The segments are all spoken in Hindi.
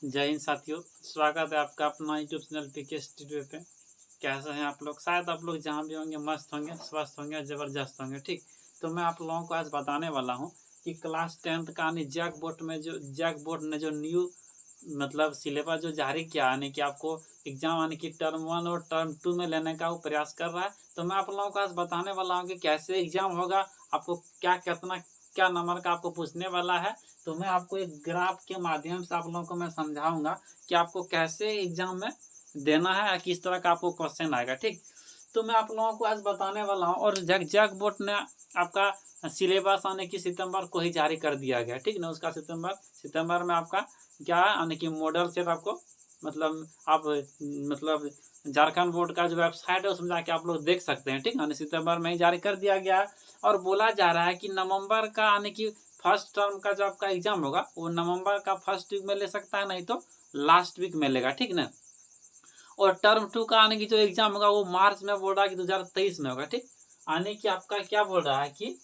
जय हिंद साथियों, स्वागत है आपका अपना यूट्यूब चैनल पीके स्टूडियो पे। कैसे हैं आप लोग? शायद आप लोग जहाँ भी होंगे मस्त होंगे, स्वस्थ होंगे, ज़बरदस्त होंगे। ठीक, तो मैं आप लोगों को आज बताने वाला हूँ कि क्लास 10th का यानी जैक बोर्ड ने जो न्यू मतलब सिलेबस जो जारी किया यानी कि आपको एग्जाम यानी कि टर्म 1 और टर्म 2 में लेने का वो प्रयास कर रहा है। तो मैं आप लोगों को आज बताने वाला हूँ कि कैसे एग्जाम होगा, आपको क्या नंबर का आपको पूछने वाला है। तो मैं आपको एक ग्राफ के माध्यम से आप लोगों को मैं समझाऊंगा कि आपको कैसे एग्जाम में देना है या किस तरह का आपको क्वेश्चन आएगा। ठीक, तो मैं आप लोगों को आज बताने वाला हूँ। और जैक बोर्ड ने आपका सिलेबस आने की सितंबर को ही जारी कर दिया गया। ठीक ना, उसका सितंबर में आपका क्या है यानी कि मॉडल सेट आपको मतलब आप मतलब झारखंड बोर्ड का जो वेबसाइट है उसमें जाके आप लोग देख सकते हैं। ठीक है, सितंबर में ही जारी कर दिया गया है। और बोला जा रहा है कि नवंबर का यानी कि फर्स्ट टर्म का जो आपका एग्जाम होगा वो नवंबर का फर्स्ट वीक में ले सकता है, नहीं तो लास्ट वीक में लेगा। ठीक ना, और टर्म 2 का आने की जो एग्जाम होगा वो मार्च में बोल रहा है कि 2023 में होगा। ठीक, आने की आपका क्या बोल रहा है कि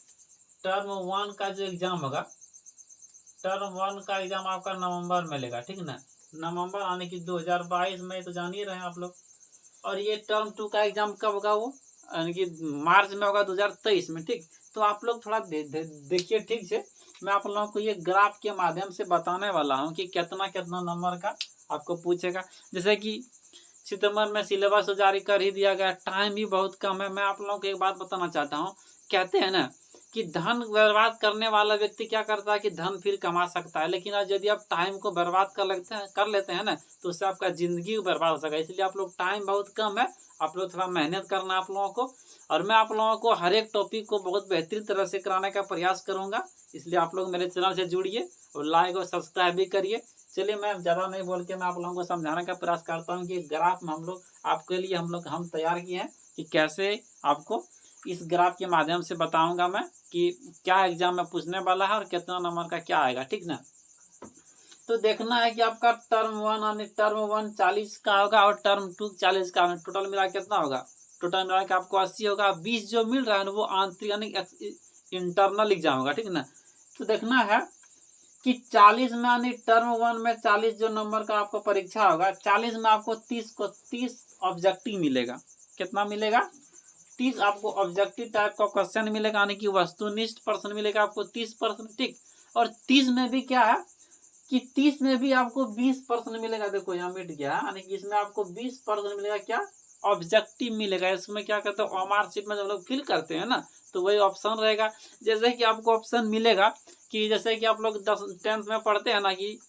टर्म 1 का जो एग्जाम होगा, टर्म 1 का एग्जाम आपका नवंबर में लेगा। ठीक ना, नवंबर आने की 2022 में, तो जान ही रहे हैं आप लोग। और ये टर्म 2 का एग्जाम कब होगा, वो यानी कि मार्च में होगा 2023 में। ठीक, तो आप लोग थोड़ा देखिए ठीक से। मैं आप लोगों को ये ग्राफ के माध्यम से बताने वाला हूँ कि कितना कितना नंबर का आपको पूछेगा। जैसे कि सितंबर में सिलेबस तो जारी कर ही दिया गया, टाइम भी बहुत कम है। मैं आप लोगों को एक बात बताना चाहता हूँ, कहते हैं ना कि धन बर्बाद करने वाला व्यक्ति क्या करता है कि धन फिर कमा सकता है, लेकिन आज यदि आप टाइम को बर्बाद कर लेते हैं ना, तो उससे आपका जिंदगी बर्बाद हो सकेगा। इसलिए आप लोग टाइम बहुत कम है, आप लोग थोड़ा मेहनत करना आप लोगों को। और मैं आप लोगों को हर एक टॉपिक को बहुत बेहतरीन तरह से कराने का प्रयास करूंगा। इसलिए आप लोग मेरे चैनल से जुड़िए और लाइक और सब्सक्राइब भी करिए। चलिए, मैं ज़्यादा नहीं बोल के मैं आप लोगों को समझाने का प्रयास करता हूँ कि ग्राफ में आपके लिए हम तैयार किए हैं कि कैसे आपको इस ग्राफ के माध्यम से बताऊंगा मैं कि क्या एग्जाम में पूछने वाला है और कितना नंबर का क्या आएगा। ठीक ना, तो देखना है कि आपका टर्म वन 40 का होगा और टर्म 2 40 का, टोटल मिला कितना होगा? टोटल मिला के आपको 80 होगा। 20 जो मिल रहा है ना वो आंतरिक यानी इंटरनल एग्जाम होगा। ठीक ना, तो देखना है कि 40 में यानी टर्म 1 में 40 जो नंबर का आपको परीक्षा होगा, 40 में आपको 30 ऑब्जेक्टिव मिलेगा। कितना मिलेगा? 30 आपको ऑब्जेक्टिव टाइप का क्वेश्चन मिलेगा, यानी कि वस्तुनिष्ठ प्रश्न मिलेगा आपको 30%। ठीक, और 30 में भी क्या है कि 30 में भी आपको 20% मिलेगा। देखो यहाँ मिट गया, यानी कि इसमें आपको 20% मिलेगा क्या? ऑब्जेक्टिव मिलेगा। इसमें क्या कहते हैं, ओमार शीट में जब लोग फिल करते हैं ना, तो वही ऑप्शन रहेगा। जैसे कि आपको ऑप्शन मिलेगा कि जैसे कि आप लोग 10th में पढ़ते हैं ना कि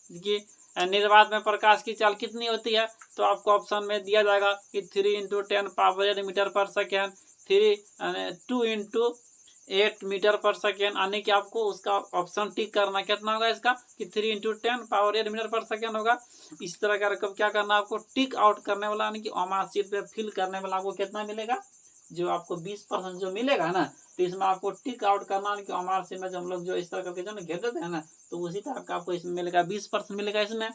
निर्वात में प्रकाश की चाल कितनी होती है, तो आपको ऑप्शन में दिया जाएगा कि 3 × 10⁻⁸ मीटर पर सेकेंड, 2 × 8 मीटर पर सेकेंड, यानी कि आपको उसका ऑप्शन टिक करना। कितना होगा इसका कि 3 × 10⁸ मीटर पर सेकेंड होगा। इस तरह का रकम क्या करना आपको टिक आउट करने वाला, यानी कि ओमार शीट पे फिल करने वाला आपको कितना मिलेगा? जो आपको 20% जो मिलेगा ना, तो इसमें आपको टिक आउट करना कि ओमार शीट में हम लोग जो इस तरह करके जो ना घेर देते हैं ना, तो उसी तरह का आपको इसमें मिलेगा 20% मिलेगा। इसमें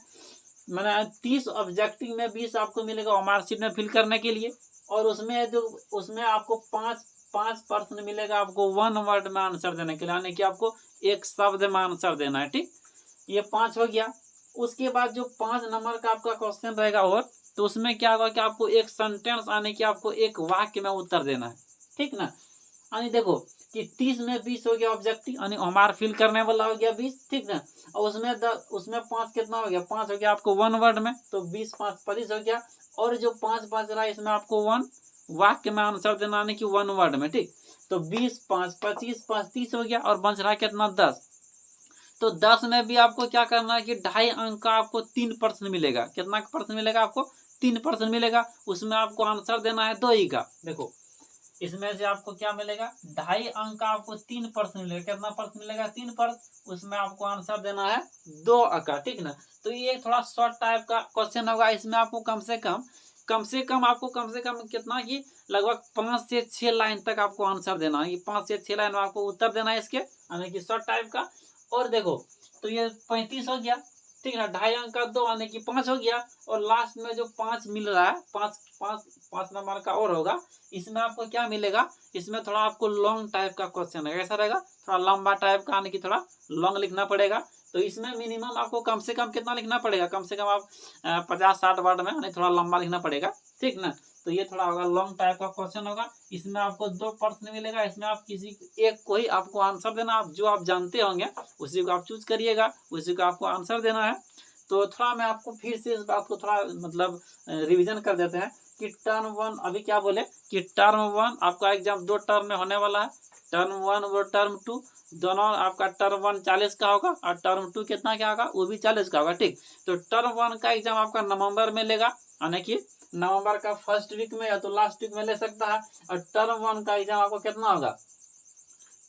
मैंने 30 ऑब्जेक्टिव में 20 आपको मिलेगा ओमार शीट में फिल करने के लिए। और उसमें आपको 5% मिलेगा आपको 1 वर्ड में आंसर देने के लिए, यानी कि आपको एक शब्द में आंसर देना है। ठीक, ये 5 हो गया। उसके बाद जो 5 नंबर का आपका क्वेश्चन रहेगा, और तो उसमें क्या होगा कि आपको एक सेंटेंस यानी कि आपको एक वाक्य में उत्तर देना है। ठीक ना, यानी देखो कि 30 में 20 हो गया ऑब्जेक्टिव, यानी हमार फिल करने वाला हो गया 20। ठीक ना, और उसमें 5 कितना हो गया? 5 हो गया आपको 1 वर्ड में, तो 20 5 25 हो गया। और जो 5 बच रहा है इसमें आपको 1 वाक्य में आंसर देना, यानी कि 1 वर्ड में। ठीक, तो 20 5 25 5 30 हो गया, और बच रहा है कितना? 10। तो 10 में भी आपको क्या करना है कि 2.5 अंक का आपको 3% मिलेगा। कितना परसेंट मिलेगा आपको? 3% मिलेगा। उसमें आपको आंसर देना है 2 ही का। देखो इसमें से आपको क्या मिलेगा? 2.5 अंक का आपको 3% मिलेगा। कितना परसेंट मिलेगा? 3%। उसमें आपको आंसर देना है 2 का। ठीक ना, तो ये थोड़ा शॉर्ट टाइप का क्वेश्चन होगा। इसमें आपको कम से कम कितना कि लगभग 5 से 6 लाइन तक आपको आंसर देना है। 5 से 6 लाइन में आपको उत्तर देना है इसके, यानी कि शॉर्ट टाइप का। और देखो तो ये 35 हो गया। ठीक ना, 2.5 अंक का 2 यानी कि 5 हो गया। और लास्ट में जो 5 मिल रहा है, 5 नंबर का और होगा, इसमें आपको क्या मिलेगा? इसमें थोड़ा आपको लॉन्ग टाइप का क्वेश्चन है। कैसा रहेगा? थोड़ा लंबा टाइप का, यानी कि थोड़ा लॉन्ग लिखना पड़ेगा। तो इसमें मिनिमम आपको कम से कम कितना लिखना पड़ेगा, कम से कम आप 50-60 वर्ड में, यानी थोड़ा लंबा लिखना पड़ेगा, ठीक ना। तो ये थोड़ा होगा लॉन्ग टाइप का क्वेश्चन होगा। इसमें आपको 2 प्रश्न मिलेगा, इसमें आप किसी एक को ही आपको आंसर देना, आप जो आप जानते होंगे उसी को आप चूज करिएगा, उसी को आपको आंसर देना है। तो थोड़ा मैं आपको फिर से इस बात को थोड़ा मतलब रिवीजन कर देते हैं कि टर्म 1 अभी क्या बोले कि टर्म 1 आपका एग्जाम 2 टर्म में होने वाला है, टर्म 1 और टर्म 2 दोनों आपका टर्म 1 40 का होगा और टर्म 2 कितना क्या होगा, वो भी 40 का होगा, ठीक। तो टर्म 1 का एग्जाम आपका नवंबर में लेगा, यानी कि नवंबर का फर्स्ट वीक में या तो लास्ट वीक में ले सकता है। और टर्म 1 का एग्जाम आपको कितना होगा,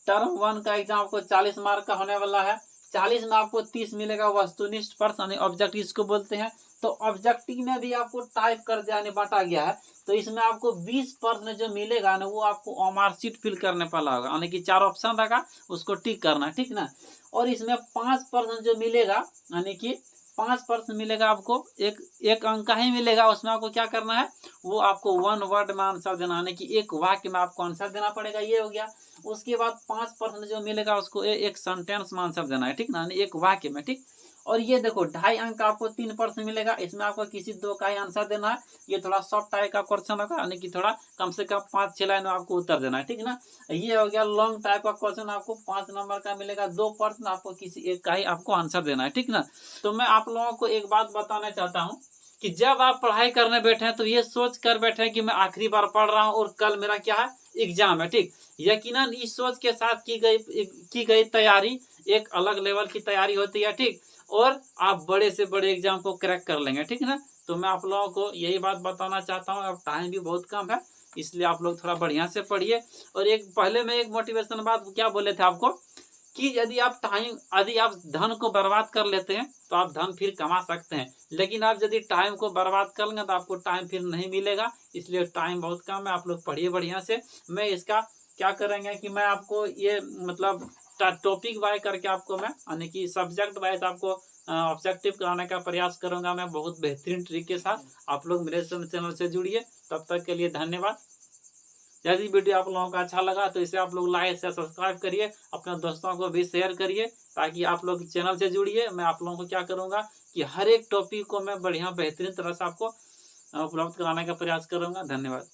टर्म 1 का एग्जाम आपको 40 मार्क का होने वाला है। 40 में आपको 30 मिलेगा वस्तुनिष्ठ प्रश्न यानी ऑब्जेक्टिव इसको बोलते हैं। तो ऑब्जेक्टिव में भी आपको टाइप कर दिया बांटा गया है। तो इसमें आपको 20 प्रश्न जो मिलेगा ना वो आपको मार्कशीट फिल करने वाला होगा, यानी कि 4 ऑप्शन रहेगा उसको टिक करना, ठीक ना। और इसमें 5 प्रश्न जो मिलेगा, यानी कि 5 प्रश्न मिलेगा आपको, एक अंक का ही मिलेगा, उसमें आपको क्या करना है, वो आपको 1 वर्ड में आंसर देना, यानी कि एक वाक्य में आपको आंसर देना पड़ेगा, ये हो गया। उसके बाद 5 प्रश्न जो मिलेगा उसको एक सेंटेंस में आंसर देना है, ठीक ना, एक वाक्य में, ठीक। और ये देखो 2.5 अंक का आपको 3 प्रश्न मिलेगा, इसमें आपको किसी 2 का ही आंसर देना है। ये थोड़ा शॉर्ट टाइप का क्वेश्चन होगा, यानी कि थोड़ा कम से कम 5-6 लाइन में आपको उत्तर देना है, ठीक ना। ये हो गया लॉन्ग टाइप का क्वेश्चन, आपको 5 नंबर का मिलेगा, 2 प्रश्न आपको किसी एक का ही आपको आंसर देना है, ठीक ना। तो मैं आप लोगों को एक बात बताना चाहता हूँ कि जब आप पढ़ाई करने बैठे हैं तो ये सोच कर बैठे कि मैं आखिरी बार पढ़ रहा हूँ और कल मेरा क्या है, एग्जाम है, ठीक। यकीनन इस सोच के साथ की गई तैयारी एक अलग लेवल की तैयारी होती है, ठीक। और आप बड़े से बड़े एग्जाम को क्रैक कर लेंगे, ठीक ना। तो मैं आप लोगों को यही बात बताना चाहता हूँ। अब टाइम भी बहुत कम है, इसलिए आप लोग थोड़ा बढ़िया से पढ़िए। और एक पहले में एक मोटिवेशन बात क्या बोले थे आपको कि यदि आप धन को बर्बाद कर लेते हैं तो आप धन फिर कमा सकते हैं, लेकिन आप यदि टाइम को बर्बाद कर लेंगे तो आपको टाइम फिर नहीं मिलेगा। इसलिए टाइम बहुत कम है, आप लोग पढ़िए बढ़िया से। मैं इसका क्या करेंगे कि मैं आपको ये मतलब टॉपिक वाइज करके आपको मैं, यानी कि सब्जेक्ट वाइज आपको ऑब्जेक्टिव कराने का प्रयास करूंगा मैं बहुत बेहतरीन तरीके के साथ। आप लोग मेरे चैनल से जुड़िए। तब तक के लिए धन्यवाद। यदि वीडियो आप लोगों को अच्छा लगा तो इसे आप लोग लाइक से सब्सक्राइब करिए, अपने दोस्तों को भी शेयर करिए, ताकि आप लोग चैनल से जुड़िए। मैं आप लोगों को क्या करूंगा कि हर एक टॉपिक को मैं बढ़िया बेहतरीन तरह से आपको उपलब्ध कराने का प्रयास करूंगा। धन्यवाद।